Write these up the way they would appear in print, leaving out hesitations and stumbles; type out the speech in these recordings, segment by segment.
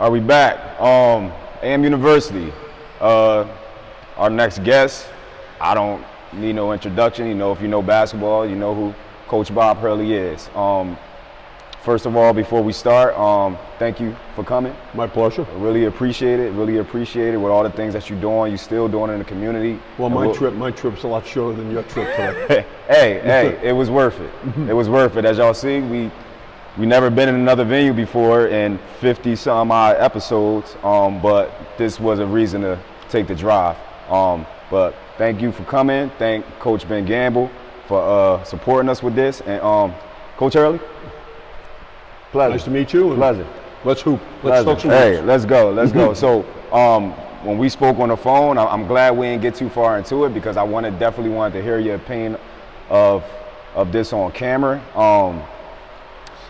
Are we back? A.M.University. Our next guest, I don't need no introduction. You know, if you know basketball, you know who Coach Bob Hurley is. First of all, before we start, thank you for coming. My pleasure. I really appreciate it. Really appreciate it with all the things that you're doing. You're still doing in the community. Well, my trip's a lot shorter than your trip today. hey, it was worth it. It was worth it. As y'all see, we never been in another venue before in 50 some odd episodes, but this was a reason to take the drive. But thank you for coming. Thank Coach Ben Gamble for supporting us with this. And Coach Hurley, pleasure. Nice to meet you. Pleasure. Let's hoop. Let's talk some Hey, let's go. Let's go. So when we spoke on the phone, I'm glad we didn't get too far into it because I definitely wanted to hear your opinion of this on camera.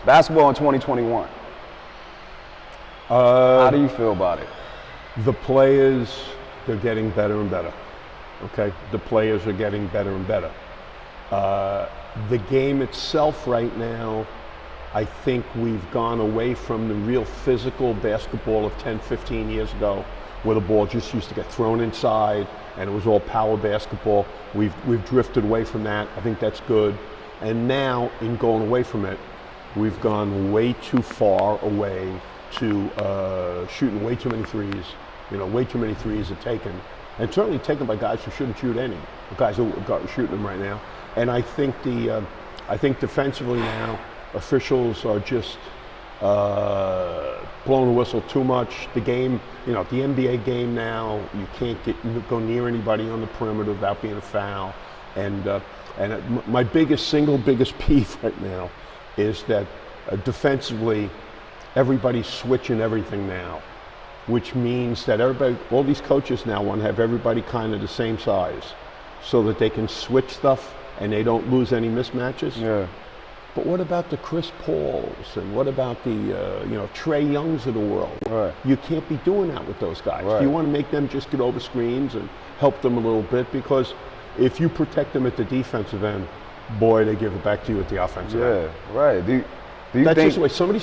Basketball in 2021. How do you feel about it? The players, they're getting better and better. Okay, the players are getting better and better. The game itself right now, I think we've gone away from the real physical basketball of 10, 15 years ago, where the ball just used to get thrown inside and it was all power basketball. We've drifted away from that. I think that's good. And now, in going away from it, we've gone way too far away to shooting way too many threes. You know, way too many threes are taken. And certainly taken by guys who shouldn't shoot any. The guys who are shooting them right now. And I think I think defensively now, officials are just blowing the whistle too much. The game, you know, the NBA game now, you can't go near anybody on the perimeter without being a foul. And my single biggest peeve right now is that defensively, everybody's switching everything now, which means that all these coaches now want to have everybody kind of the same size so that they can switch stuff and they don't lose any mismatches. Yeah. But what about the Chris Pauls and what about the Trey Youngs of the world? Right. You can't be doing that with those guys. Right. You want to make them just get over screens and help them a little bit, because if you protect them at the defensive end, boy, they give it back to you at the offensive end. Yeah, right. Do you That's think just the way somebody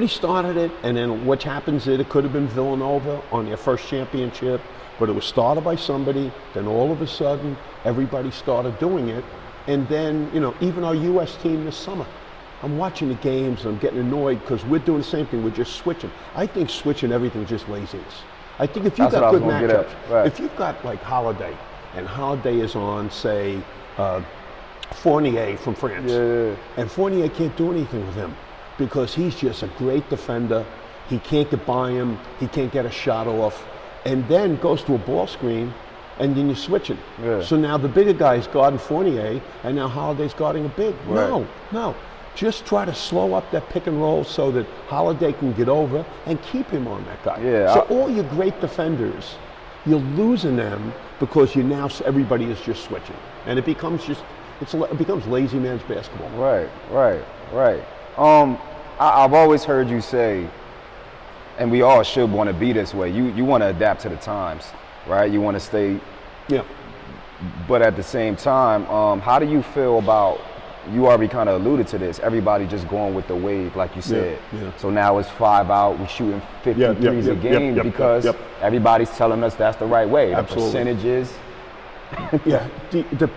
started it, and then what happens is it could have been Villanova on their first championship, but it was started by somebody, then all of a sudden everybody started doing it. And then, you know, even our U.S. team this summer, I'm watching the games and I'm getting annoyed because we're doing the same thing. We're just switching. I think switching everything is just laziness. I think if you've got good matchups, right. If you've got like Holiday, and Holiday is on, say, Fournier from France, and Fournier can't do anything with him because he's just a great defender. He can't get by him. He can't get a shot off, and then goes to a ball screen, and then you're switching. Yeah. So now the bigger guy is guarding Fournier, and now Holiday's guarding a big. Right. No. Just try to slow up that pick and roll so that Holiday can get over and keep him on that guy. Yeah, so all your great defenders, you're losing them because everybody is just switching, and it becomes lazy man's basketball. Right. I've always heard you say, and we all should want to be this way. You want to adapt to the times, right? You want to stay. Yeah. But at the same time, how do you feel about? You already kind of alluded to this. Everybody just going with the wave, like you said. Yeah. So now it's 5 out. We're shooting 53s a game because everybody's telling us that's the right way. Absolutely. The percentages. Yeah. The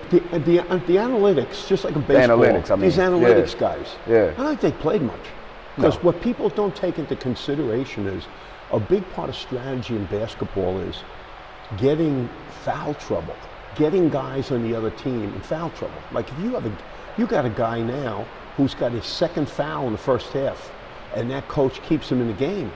analytics, just like in baseball. These analytics guys. Yeah. I don't think they played much. Because what people don't take into consideration is a big part of strategy in basketball is getting foul trouble, getting guys on the other team in foul trouble. Like if you got a guy now who's got his second foul in the first half, and that coach keeps him in the game.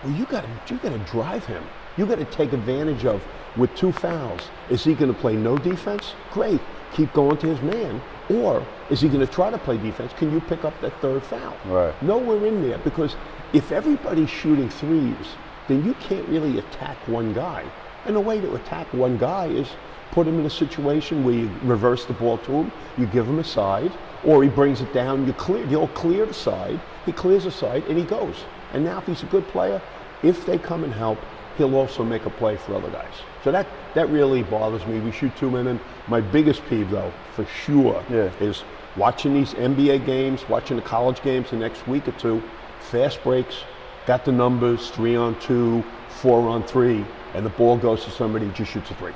Well, you got to drive him. You got to take advantage of with 2 fouls. Is he going to play no defense? Great, keep going to his man. Or is he going to try to play defense? Can you pick up that 3rd foul? Right. Nowhere in there, because if everybody's shooting threes, then you can't really attack one guy. And the way to attack one guy is put him in a situation where you reverse the ball to him, you give him a side, or he brings it down, you'll clear the side, he clears the side, and he goes. And now if he's a good player, if they come and help, he'll also make a play for other guys. So that really bothers me. We shoot too many. My biggest peeve, though, for sure, is watching these NBA games, watching the college games the next week or two, fast breaks, got the numbers, 3-on-2, 4-on-3, and the ball goes to somebody who just shoots a 3.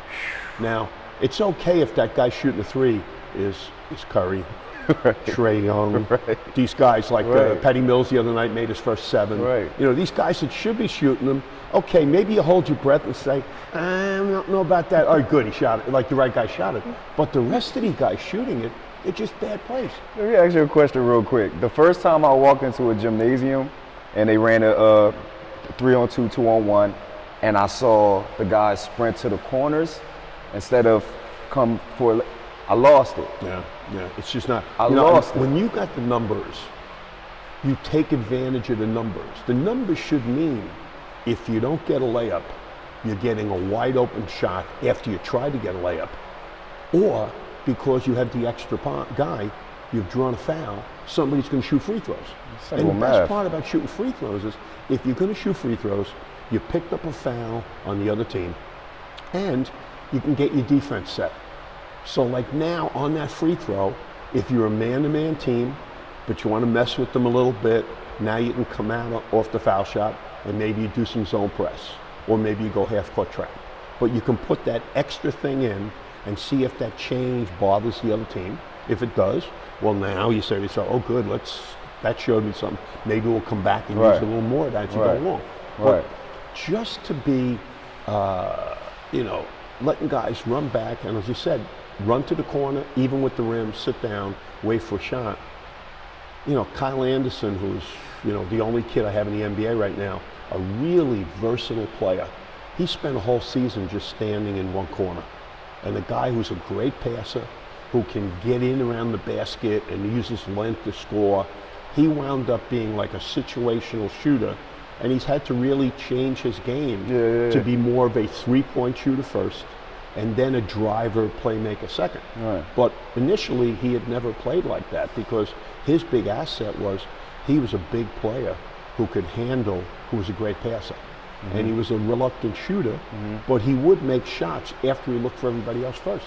Now, it's okay if that guy shooting a 3 is Curry, Trae Young, these guys like Patty Mills the other night made his first 7. You know, these guys that should be shooting them, okay, maybe you hold your breath and say, I don't know about that. Oh, good, he shot it, like the right guy shot it. But the rest of these guys shooting it, they're just bad plays. Let me ask you a question real quick. The first time I walked into a gymnasium and they ran a 3-on-2, 2-on-1, and I saw the guys sprint to the corners instead of come for, I lost it. Yeah, it's just not. I lost it. When you got the numbers, you take advantage of the numbers. The numbers should mean if you don't get a layup, you're getting a wide open shot after you try to get a layup. Or because you have the extra guy, you've drawn a foul, somebody's going to shoot free throws. And the best part about shooting free throws is if you're going to shoot free throws, you picked up a foul on the other team, and you can get your defense set. So like now on that free throw, if you're a man-to-man team, but you want to mess with them a little bit, now you can come out off the foul shot and maybe you do some zone press, or maybe you go half-court trap. But you can put that extra thing in and see if that change bothers the other team. If it does, well now you say to yourself, oh good, that showed me something. Maybe we'll come back and use a little more of that as you go along. But just to be, letting guys run back, and as you said, run to the corner, even with the rim, sit down, wait for a shot. You know, Kyle Anderson, who's, the only kid I have in the NBA right now, a really versatile player. He spent a whole season just standing in one corner. And a guy who's a great passer, who can get in around the basket and uses length to score, he wound up being like a situational shooter, and he's had to really change his game to be more of a three-point shooter first, and then a driver, playmaker second. But initially, he had never played like that because his big asset was he was a big player who could handle, who was a great passer. And he was a reluctant shooter, but he would make shots after he looked for everybody else first.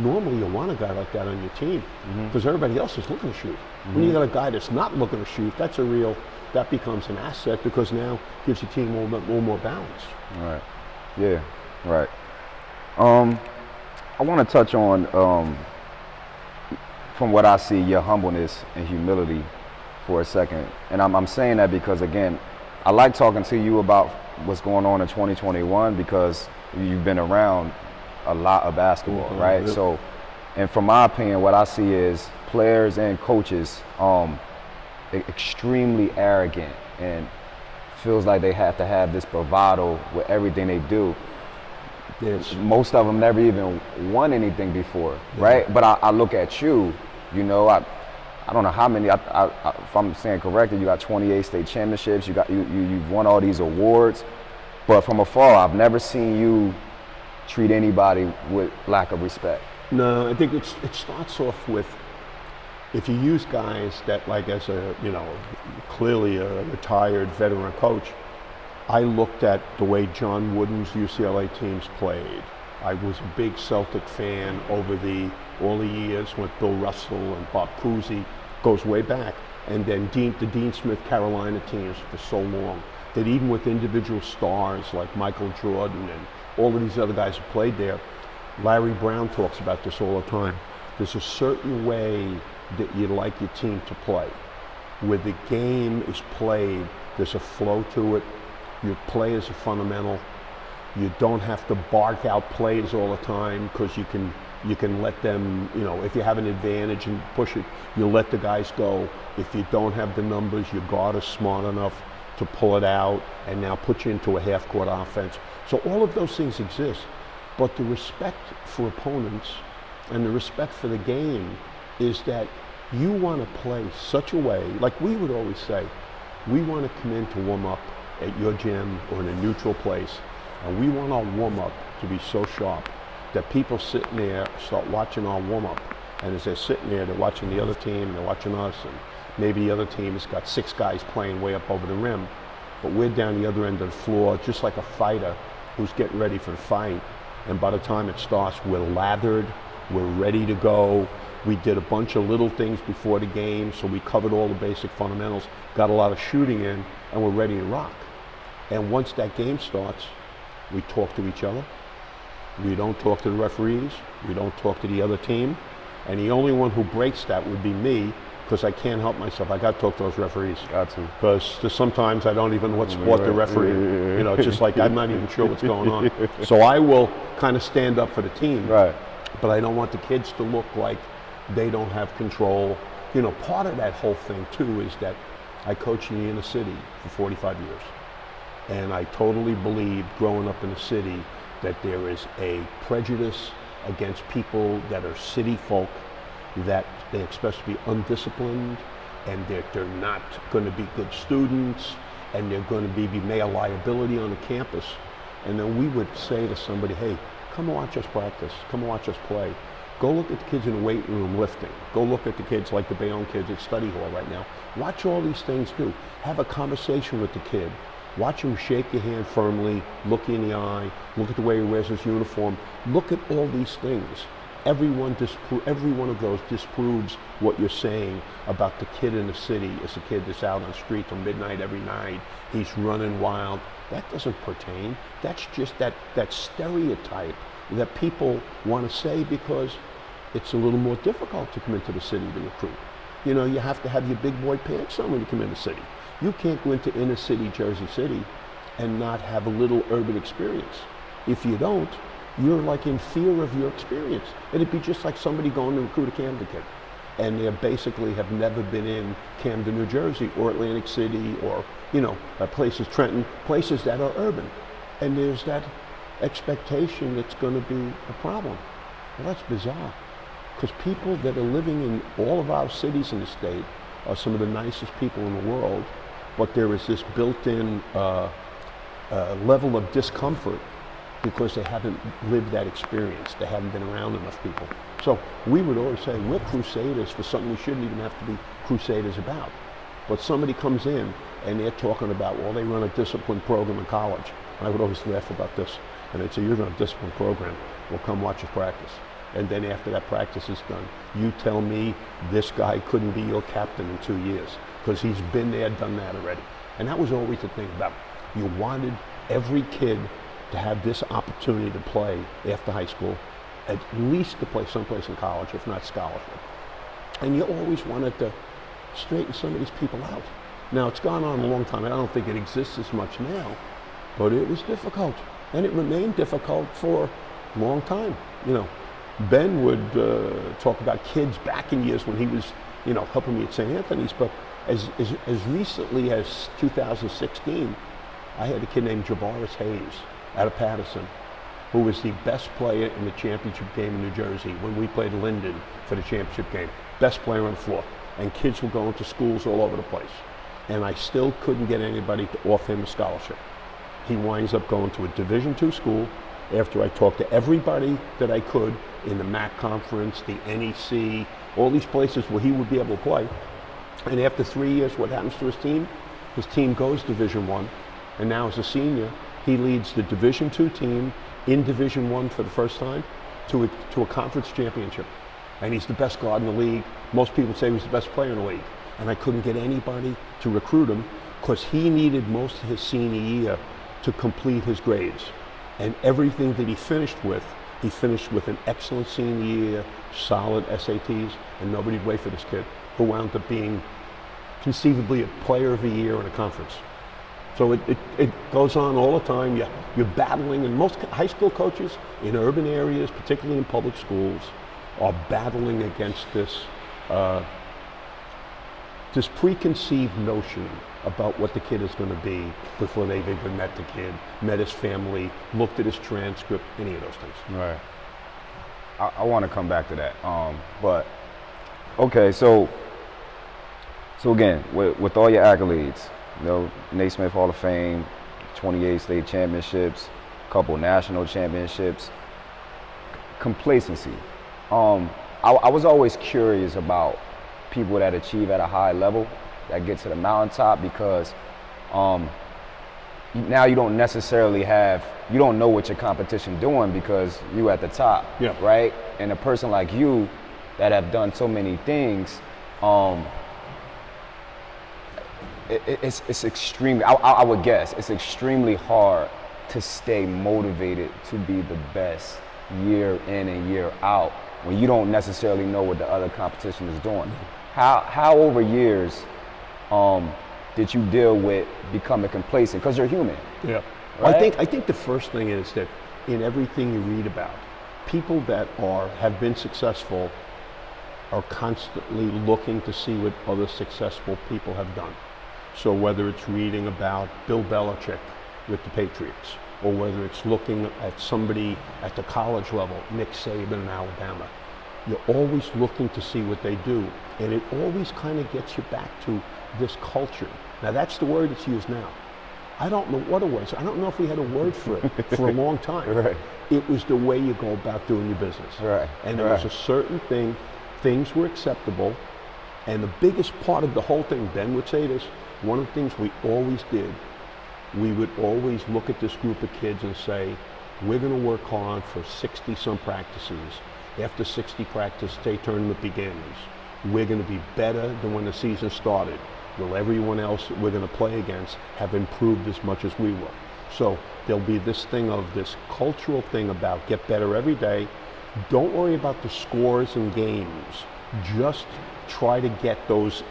Normally, you want a guy like that on your team because everybody else is looking to shoot. When you got a guy that's not looking to shoot, that becomes an asset because now it gives your team a little more balance. I want to touch on, from what I see, your humbleness and humility for a second. And I'm saying that because, again, I like talking to you about what's going on in 2021 because you've been around a lot of basketball, right? So, and from my opinion, what I see is players and coaches extremely arrogant and feels like they have to have this bravado with everything they do. Most of them never even won anything before, right? But I look at you, I don't know how many, if I'm saying correctly, you got 28 state championships, you've won all these awards, but from afar, I've never seen you treat anybody with lack of respect. No, I think it starts off with, if you use guys that like as a, clearly a retired veteran coach, I looked at the way John Wooden's UCLA teams played. I was a big Celtic fan over all the years with Bill Russell and Bob Cousy, goes way back. And then the Dean Smith Carolina teams for so long, that even with individual stars like Michael Jordan and all of these other guys who played there, Larry Brown talks about this all the time. There's a certain way that you like your team to play. Where the game is played, there's a flow to it. Your players are fundamental. You don't have to bark out plays all the time because you can let them, if you have an advantage and push it, you let the guys go. If you don't have the numbers, your guard is smart enough to pull it out and now put you into a half-court offense. So all of those things exist. But the respect for opponents and the respect for the game is that you want to play such a way, like we would always say, we want to come in to warm up at your gym or in a neutral place, and we want our warm-up to be so sharp that people sitting there start watching our warm-up, and as they're sitting there, they're watching the other team, and they're watching us, and maybe the other team has got 6 guys playing way up over the rim, but we're down the other end of the floor just like a fighter who's getting ready for the fight, and by the time it starts, we're lathered, we're ready to go, We did a bunch of little things before the game, so we covered all the basic fundamentals, got a lot of shooting in, and we're ready to rock. And once that game starts, we talk to each other. We don't talk to the referees. We don't talk to the other team. And the only one who breaks that would be me, because I can't help myself. I got to talk to those referees. Got to. Because sometimes I don't even know what sport they're refereeing. You know, it's just like I'm not even sure what's going on. So I will kind of stand up for the team. Right. But I don't want the kids to look like they don't have control. You know, part of that whole thing too is that I coached in the inner city for 45 years. And I totally believed growing up in the city that there is a prejudice against people that are city folk, that they expect to be undisciplined, and that they're not going to be good students, and they're going to be male liability on the campus. And then we would say to somebody, hey, come watch us practice, come watch us play. Go look at the kids in the weight room lifting. Go look at the kids like the Bayonne kids at study hall right now. Watch all these things too. Have a conversation with the kid. Watch him shake your hand firmly, look you in the eye, look at the way he wears his uniform. Look at all these things. Every one of those disproves what you're saying about the kid in the city is a kid that's out on the street till midnight every night. He's running wild. That doesn't pertain. That's just that stereotype that people want to say because it's a little more difficult to come into the city to recruit. You know, you have to have your big boy pants on when you come into the city. You can't go into inner city Jersey City and not have a little urban experience. If you don't, you're like in fear of your experience. It'd be just like somebody going to recruit a Camden kid, and they basically have never been in Camden, New Jersey, or Atlantic City, or, you know, places, Trenton, places that are urban. And there's that expectation that's going to be a problem. Well, that's bizarre, because people that are living in all of our cities in the state are some of the nicest people in the world, but there is this built-in level of discomfort because they haven't lived that experience. They haven't been around enough people. So we would always say, we're crusaders for something we shouldn't even have to be crusaders about. But somebody comes in and they're talking about, well, they run a disciplined program in college. I would always laugh about this. And they'd say, you're running a disciplined program. Well, come watch us practice. And then after that practice is done, you tell me this guy couldn't be your captain in 2 years because he's been there, done that already. And that was always the thing about it. You wanted every kid to have this opportunity to play after high school, at least to play someplace in college, if not scholarship. And you always wanted to straighten some of these people out. Now, it's gone on a long time. I don't think it exists as much now, but it was difficult. And it remained difficult for a long time. You know, Ben would talk about kids back in years when he was, you know, helping me at St. Anthony's, but as recently as 2016, I had a kid named Javaris Hayes out of Patterson, who was the best player in the championship game in New Jersey when we played Linden for the championship game. Best player on the floor. And kids were going to schools all over the place. And I still couldn't get anybody to offer him a scholarship. He winds up going to a Division II school after I talked to everybody that I could in the MAC conference, the NEC, all these places where he would be able to play. And after 3 years, what happens to his team? His team goes Division I, and now as a senior, he leads the Division II team in Division I for the first time to a conference championship. And he's the best guard in the league. Most people say he's the best player in the league. And I couldn't get anybody to recruit him because he needed most of his senior year to complete his grades. And everything that he finished with an excellent senior year, solid SATs, and nobody'd wait for this kid, who wound up being conceivably a player of the year in a conference. So it goes on all the time. You're battling, and most high school coaches in urban areas, particularly in public schools, are battling against this preconceived notion about what the kid is going to be before they've even met the kid, met his family, looked at his transcript, any of those things. Right. I want to come back to that. But okay, so again, with all your accolades, you know, Naismith Hall of Fame, 28 state championships, a couple national championships, complacency. I was always curious about people that achieve at a high level, that get to the mountaintop, because now you don't necessarily you don't know what your competition doing because you at the top, yeah. Right? And a person like you that have done so many things, it's extremely, I would guess, it's extremely hard to stay motivated to be the best year in and year out when you don't necessarily know what the other competition is doing. How over years did you deal with becoming complacent? Because you're human. Yeah. Right? I think the first thing is that in everything you read about, people that have been successful are constantly looking to see what other successful people have done. So whether it's reading about Bill Belichick with the Patriots, or whether it's looking at somebody at the college level, Nick Saban in Alabama, you're always looking to see what they do. And it always kind of gets you back to this culture. Now that's the word that's used now. I don't know what it was. I don't know if we had a word for it for a long time. Right. It was the way you go about doing your business. Right. And there was a certain thing, things were acceptable. And the biggest part of the whole thing, Ben would say this, one of the things we always did, we would always look at this group of kids and say, we're going to work hard for 60 some practices. After 60 practice, state tournament begins. We're going to be better than when the season started. Will everyone else we're going to play against have improved as much as we will? So there'll be this thing of this cultural thing about get better every day. Don't worry about the scores and games. Just try to get those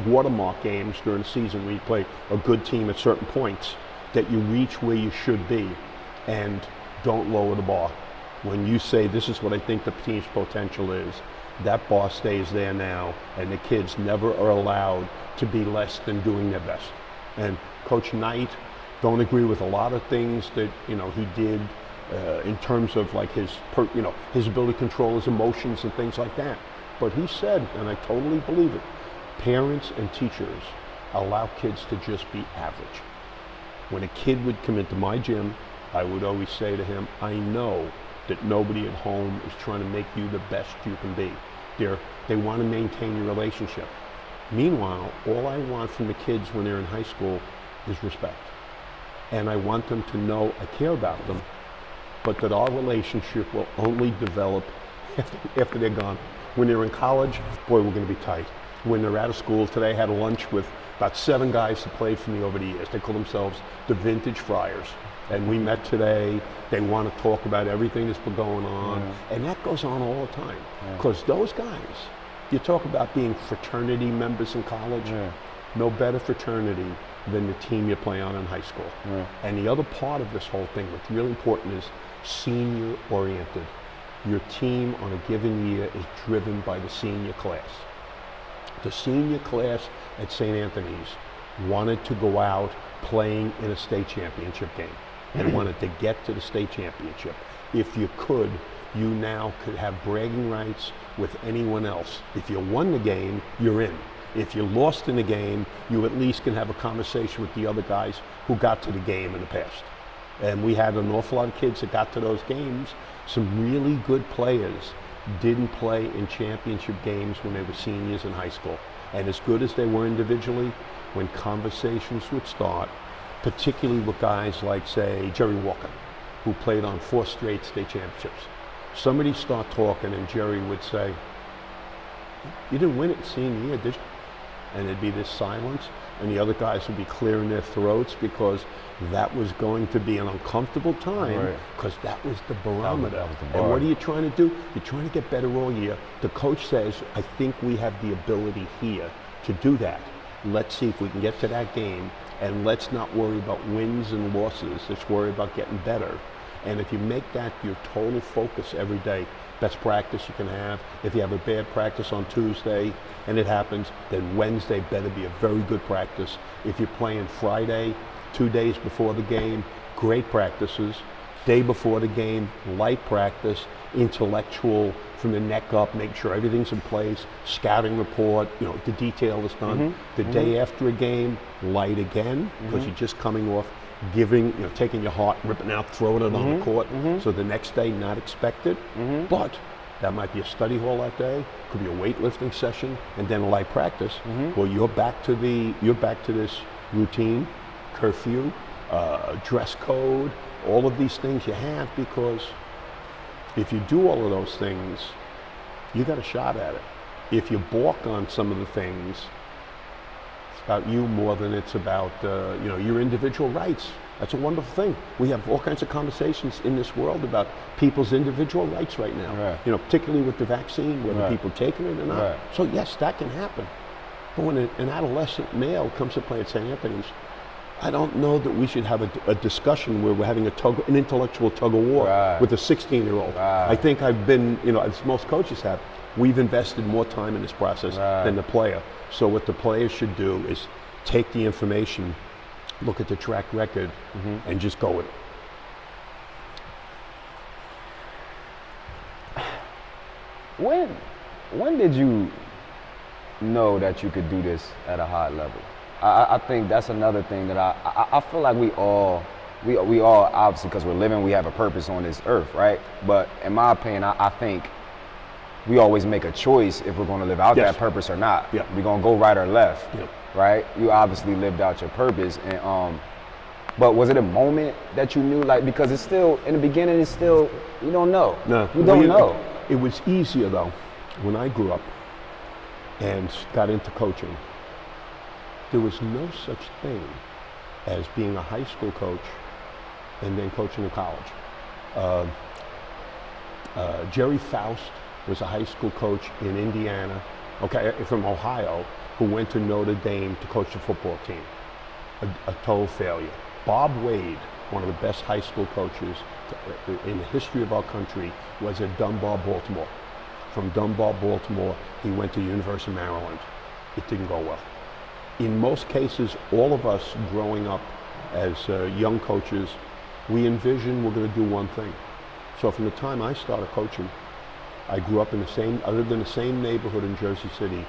watermark games during the season where you play a good team at certain points, that you reach where you should be, and don't lower the bar. When you say this is what I think the team's potential is, that bar stays there now, and the kids never are allowed to be less than doing their best. And Coach Knight, don't agree with a lot of things that he did in terms of like his ability to control his emotions and things like that. But he said, and I totally believe it, parents and teachers allow kids to just be average. When a kid would come into my gym, I would always say to him, I know that nobody at home is trying to make you the best you can be. They want to maintain your relationship. Meanwhile, all I want from the kids when they're in high school is respect. And I want them to know I care about them, but that our relationship will only develop after they're gone. When they're in college, boy, we're going to be tight. When they're out of school, today I had lunch with about 7 guys who played for me over the years. They call themselves the Vintage Friars. And we met today. They want to talk about everything that's been going on. And that goes on all the time. Because those guys, you talk about being fraternity members in college, no better fraternity than the team you play on in high school. And the other part of this whole thing, what's really important, is senior oriented. Your team on a given year is driven by the senior class. The senior class at St. Anthony's wanted to go out playing in a state championship game and wanted to get to the state championship. If you could, you now could have bragging rights with anyone else. If you won the game, you're in. If you lost in the game, you at least can have a conversation with the other guys who got to the game in the past. And we had an awful lot of kids that got to those games. Some really good players didn't play in championship games when they were seniors in high school. And as good as they were individually, when conversations would start, particularly with guys like, say, Jerry Walker, who played on 4 straight state championships. Somebody start talking and Jerry would say, you didn't win it senior year, did you? And there'd be this silence, and the other guys would be clearing their throats because that was going to be an uncomfortable time, because that was the barometer. That was the and bar. what are you trying to do? You're trying to get better all year. The coach says, I think we have the ability here to do that. Let's see if we can get to that game, and let's not worry about wins and losses. Let's worry about getting better. And if you make that your total focus every day, best practice you can have. If you have a bad practice on Tuesday and it happens, then Wednesday better be a very good practice. If you're playing Friday, 2 days before the game, great practices. Day before the game, light practice, intellectual from the neck up, make sure everything's in place, scouting report, the detail is done. The day after a game, light again, because you're just coming off giving, taking your heart, ripping out, throwing it on the court. So the next day, not expected, but that might be a study hall that day, could be a weightlifting session, and then a light practice. Well, you're back to this routine, curfew, dress code, all of these things you have, because if you do all of those things, you got a shot at it. If you balk on some of the things, it's about you more than it's about your individual rights. That's a wonderful thing. We have all kinds of conversations in this world about people's individual rights right now. Right. Particularly with the vaccine, whether Right. people taking it or not. Right. So yes, that can happen. But when an adolescent male comes to play at St. Anthony's, I don't know that we should have a discussion where we're having an intellectual tug of war Right. with a 16-year-old. Right. I think I've been, as most coaches have, we've invested more time in this process Right. than the player. So what the player should do is take the information, look at the track record, and just go with it. When did you know that you could do this at a high level? I think that's another thing that I feel like we all obviously, because we're living, we have a purpose on this earth, right? But in my opinion, I think we always make a choice if we're going to live out Yes. that purpose or not. Yeah. We're going to go right or left, Yep. right? You obviously lived out your purpose, and but was it a moment that you knew, like, because it's still in the beginning, it's still, you don't know. No, you don't know. It was easier though when I grew up and got into coaching. There was no such thing as being a high school coach and then coaching in college. Jerry Faust was a high school coach in Indiana, from Ohio, who went to Notre Dame to coach the football team. A total failure. Bob Wade, one of the best high school coaches in the history of our country, was at Dunbar, Baltimore. From Dunbar, Baltimore, he went to University of Maryland. It didn't go well. In most cases, all of us growing up as young coaches, we envision we're going to do one thing. So from the time I started coaching, I grew up I lived in the same neighborhood in Jersey City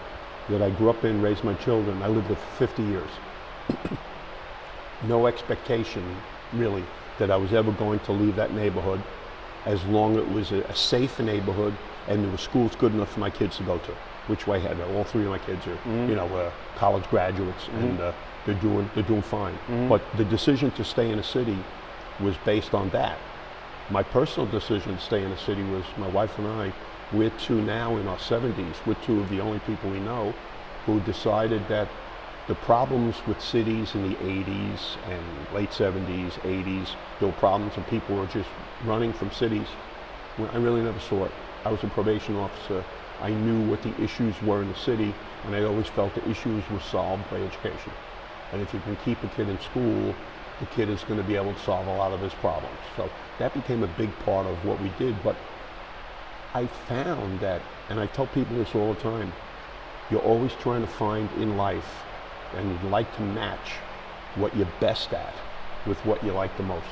that I grew up in, raised my children. I lived there for 50 years. No expectation, really, that I was ever going to leave that neighborhood as long as it was a safe neighborhood and there were schools good enough for my kids to go to, which I had. All three of my kids are, college graduates, and they're doing fine. But the decision to stay in a city was based on that. My personal decision to stay in a city was my wife and I. We're two now in our 70s. We're two of the only people we know who decided that the problems with cities in the 80s and late 70s, 80s, there were problems and people were just running from cities. Well, I really never saw it. I was a probation officer. I knew what the issues were in the city, and I always felt the issues were solved by education. And if you can keep a kid in school, the kid is going to be able to solve a lot of his problems. So that became a big part of what we did. But I found that, and I tell people this all the time, you're always trying to find in life, and you'd like to match what you're best at with what you like the most.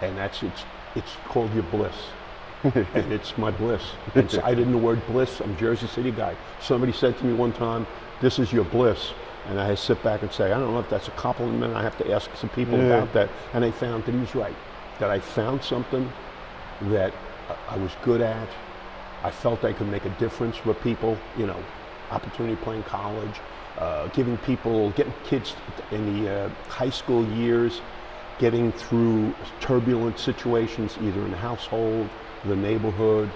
And it's called your bliss. And it's my bliss. I didn't know the word bliss. I'm a Jersey City guy. Somebody said to me one time, "This is your bliss." And I sit back and say, I don't know if that's a compliment. I have to ask some people about that. And I found that he was right. That I found something that I was good at. I felt I could make a difference for people, opportunity playing college, getting kids in the high school years, getting through turbulent situations, either in the household, the neighborhood,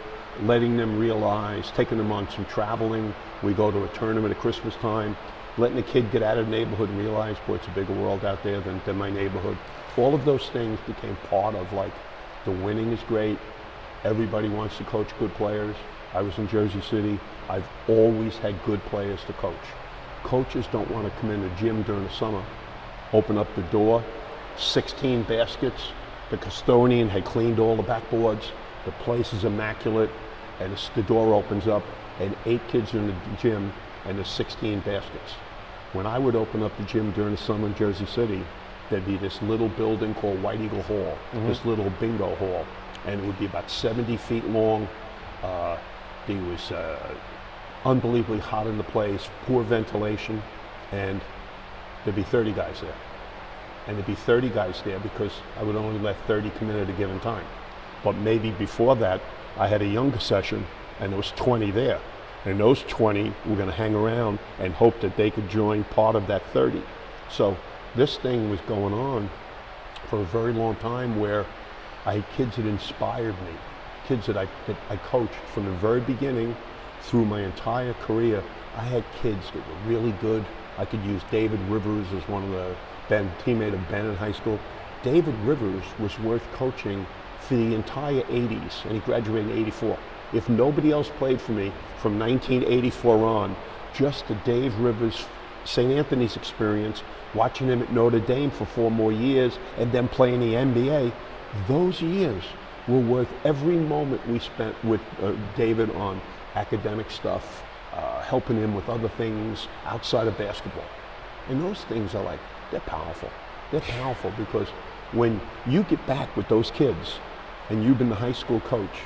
letting them realize, taking them on some traveling. We go to a tournament at Christmas time, letting a kid get out of the neighborhood and realize, boy, it's a bigger world out there than my neighborhood. All of those things became part of, like, the winning is great. Everybody wants to coach good players. I was in Jersey City. I've always had good players to coach. Coaches don't want to come in the gym during the summer, open up the door, 16 baskets. The custodian had cleaned all the backboards. The place is immaculate, and the door opens up, and 8 kids are in the gym, and there's 16 baskets. When I would open up the gym during the summer in Jersey City, there'd be this little building called White Eagle Hall, this little bingo hall, and it would be about 70 feet long. It was unbelievably hot in the place, poor ventilation, and there'd be 30 guys there. And there'd be 30 guys there because I would only let 30 come in at a given time. But maybe before that, I had a younger session, and there was 20 there. And those 20 were going to hang around and hope that they could join part of that 30. So this thing was going on for a very long time, where I had kids that inspired me, kids that I coached from the very beginning through my entire career, I had kids that were really good. I could use David Rivers as one of the teammate of Ben in high school. David Rivers was worth coaching for the entire 80s, and he graduated in 84. If nobody else played for me from 1984 on, just the Dave Rivers, St. Anthony's experience, watching him at Notre Dame for 4 more years, and then playing the NBA, those years were worth every moment we spent with David on academic stuff, helping him with other things outside of basketball. And those things are like, they're powerful. They're powerful because when you get back with those kids and you've been the high school coach,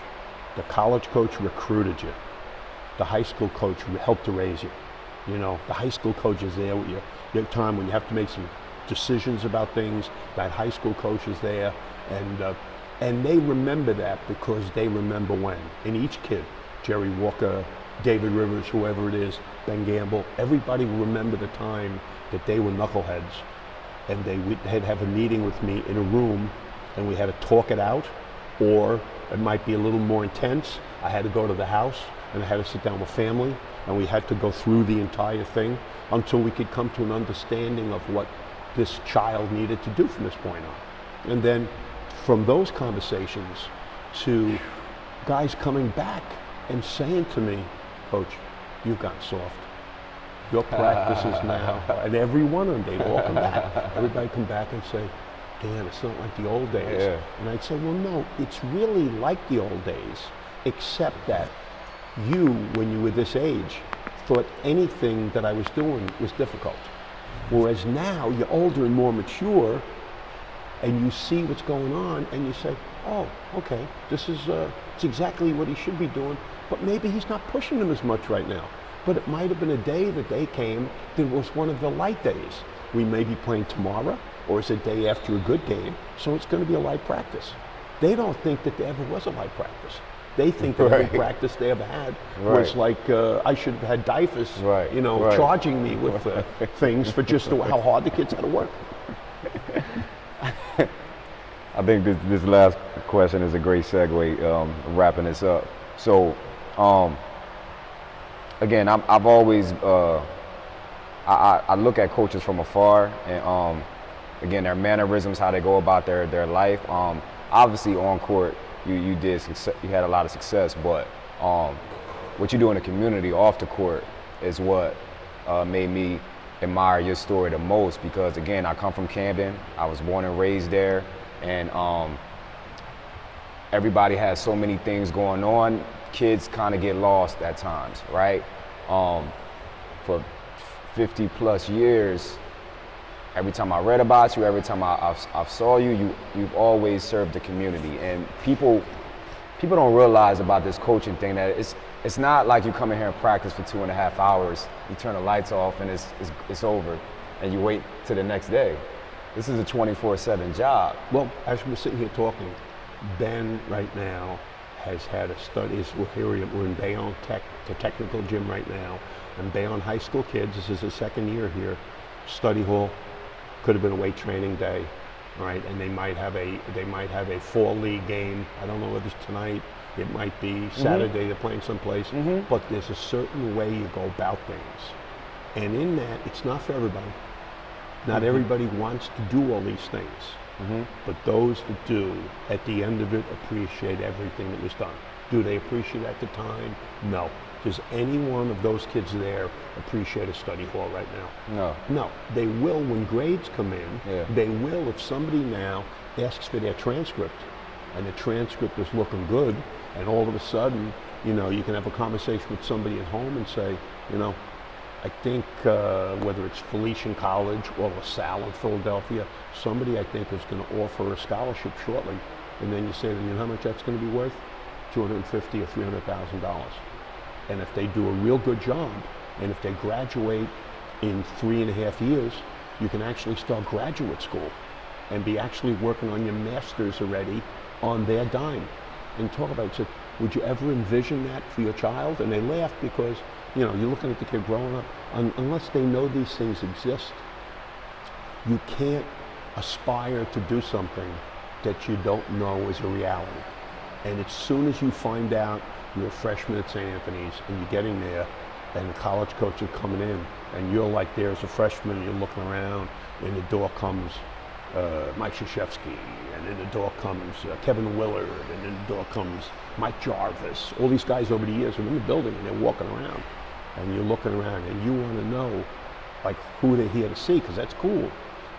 the college coach recruited you. The high school coach helped to raise you. You know, the high school coach is there with you. Your time when you have to make some decisions about things, that high school coach is there, and they remember that because they remember when. And each kid, Jerry Walker, David Rivers, whoever it is, Ben Gamble, everybody remember the time that they were knuckleheads, and they'd have a meeting with me in a room, and we had to talk it out, or it might be a little more intense. I had to go to the house, and I had to sit down with family, and we had to go through the entire thing until we could come to an understanding of what this child needed to do from this point on. And then from those conversations to guys coming back and saying to me, Coach, you've gotten soft. Your practices now, and every one of them, they'd all come back. Everybody come back and say, Dan, it's not like the old days. Yeah. And I'd say, well, no, it's really like the old days, except that you, when you were this age, thought anything that I was doing was difficult. Whereas now, you're older and more mature, and you see what's going on, and you say, oh, okay, this is it's exactly what he should be doing, but maybe he's not pushing them as much right now. But it might have been a day that they came that was one of the light days. We may be playing tomorrow, or it's a day after a good game, so it's going to be a light practice. They don't think that there ever was a light practice. They think that every practice they ever had was like, I should have had DIFUS, you know, charging me with things for just how hard the kids had to work. I think this last question is a great segue, wrapping this up. So, again, I've always, I look at coaches from afar, and again, their mannerisms, how they go about their life. Obviously, on court, you had a lot of success, but what you do in the community off the court is what made me admire your story the most, because again, I come from Camden. I was born and raised there, and everybody has so many things going on. Kids kind of get lost at times, right? For 50 plus years, every time I read about you, every time I saw you, you've always served the community. And people don't realize about this coaching thing that it's not like you come in here and practice for 2.5 hours, you turn the lights off and it's over, and you wait till the next day. This is a 24/7 job. Well, as we're sitting here talking, Ben right now has had a study. We're in Bayonne Tech, the technical gym right now, and Bayonne high school kids, this is his second year here, study hall, could have been a weight training day, right? And they might have a fall league game. I don't know whether it's tonight, it might be Saturday, they're playing someplace, but there's a certain way you go about things. And in that, it's not for everybody. Not everybody wants to do all these things, but those that do, at the end of it, appreciate everything that was done. Do they appreciate it at the time? No. Does any one of those kids there appreciate a study hall right now? No. No. They will when grades come in. Yeah. They will if somebody now asks for their transcript, and the transcript is looking good, and all of a sudden, you know, you can have a conversation with somebody at home and say, you know, I think whether it's Felician College or LaSalle in Philadelphia, somebody I think is going to offer a scholarship shortly. And then you say to them, you know how much that's going to be worth? $250,000 or $300,000. And if they do a real good job, and if they graduate in 3.5 years, you can actually start graduate school and be actually working on your master's already on their dime. And talk about it. So, would you ever envision that for your child? And they laugh because, you know, you're looking at the kid growing up. Unless they know these things exist, you can't aspire to do something that you don't know is a reality. And as soon as you find out you're a freshman at St. Anthony's and you're getting there, and the college coach are coming in, and you're like there as a freshman, you're looking around, and the door comes Mike Krzyzewski, and in the door comes Kevin Willard, and in the door comes Mike Jarvis. All these guys over the years are in the building, and they're walking around, and you're looking around, and you want to know like who they're here to see, because that's cool.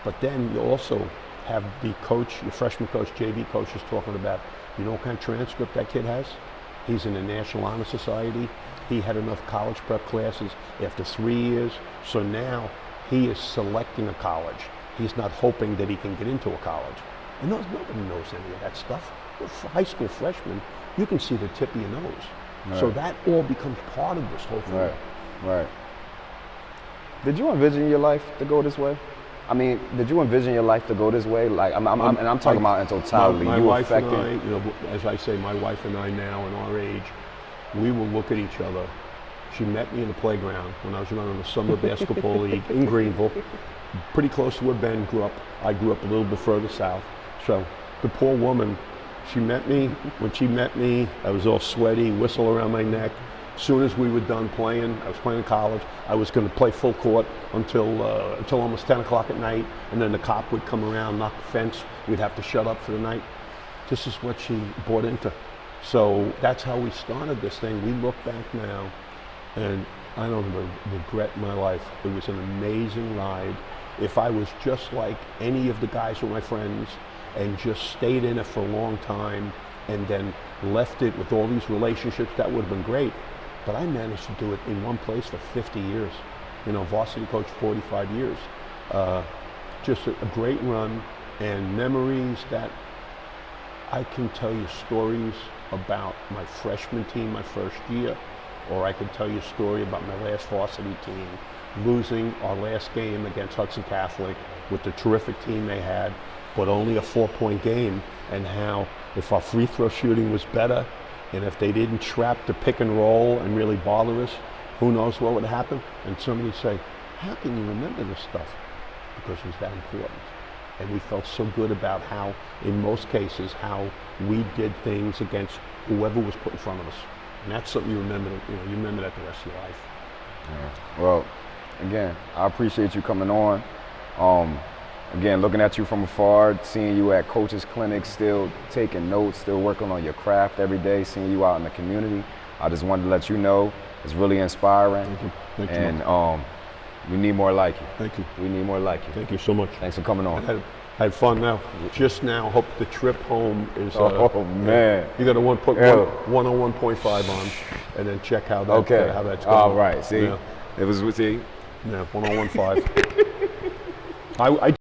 But then you also have the coach, your freshman coach, JV coach, is talking about, you know what kind of transcript that kid has? He's in the National Honor Society. He had enough college prep classes after 3 years. So now he is selecting a college. He's not hoping that he can get into a college. And nobody knows any of that stuff. You're a high school freshman, you can see the tip of your nose. Right. So that all becomes part of this whole thing. Right, right. Did you envision your life to go this way? I mean, did you envision your life to go this way? Like, and I'm talking about in totality. My you wife affected. and I, you know, as I say, my wife and I now, in our age, we will look at each other. She met me in the playground when I was running the summer basketball league in Greenville, pretty close to where Ben grew up. I grew up a little bit further south. So the poor woman, she met me. When she met me, I was all sweaty, whistle around my neck. As soon as we were done playing, I was playing in college, I was going to play full court until almost 10 o'clock at night, and then the cop would come around, knock the fence, we'd have to shut up for the night. This is what she bought into. So that's how we started this thing. We look back now, and I don't regret my life. It was an amazing ride. If I was just like any of the guys who were my friends and just stayed in it for a long time and then left it with all these relationships, that would have been great. But I managed to do it in one place for 50 years. You know, varsity coach 45 years. Just a great run and memories that I can tell you stories about my freshman team my first year, or I can tell you a story about my last varsity team, losing our last game against Hudson Catholic with the terrific team they had, but only a 4-point game, and how if our free throw shooting was better, and if they didn't trap the pick and roll and really bother us, who knows what would happen? And somebody say, how can you remember this stuff? Because it was that important. And we felt so good about how, in most cases, how we did things against whoever was put in front of us. And that's something you remember, you remember that the rest of your life. Yeah. Well, again, I appreciate you coming on. Again, looking at you from afar, seeing you at coaches' clinics, still taking notes, still working on your craft every day, seeing you out in the community. I just wanted to let you know it's really inspiring. Thank you. Thank you. And we need more like you. Thank you. We need more like you. Thank you so much. Thanks for coming on. I had fun now. Just now, hope the trip home is. Oh man! You got to put 101.5 on, and then check how that how that's going. All right. See, yeah. it was with you. Yeah, 101.5. I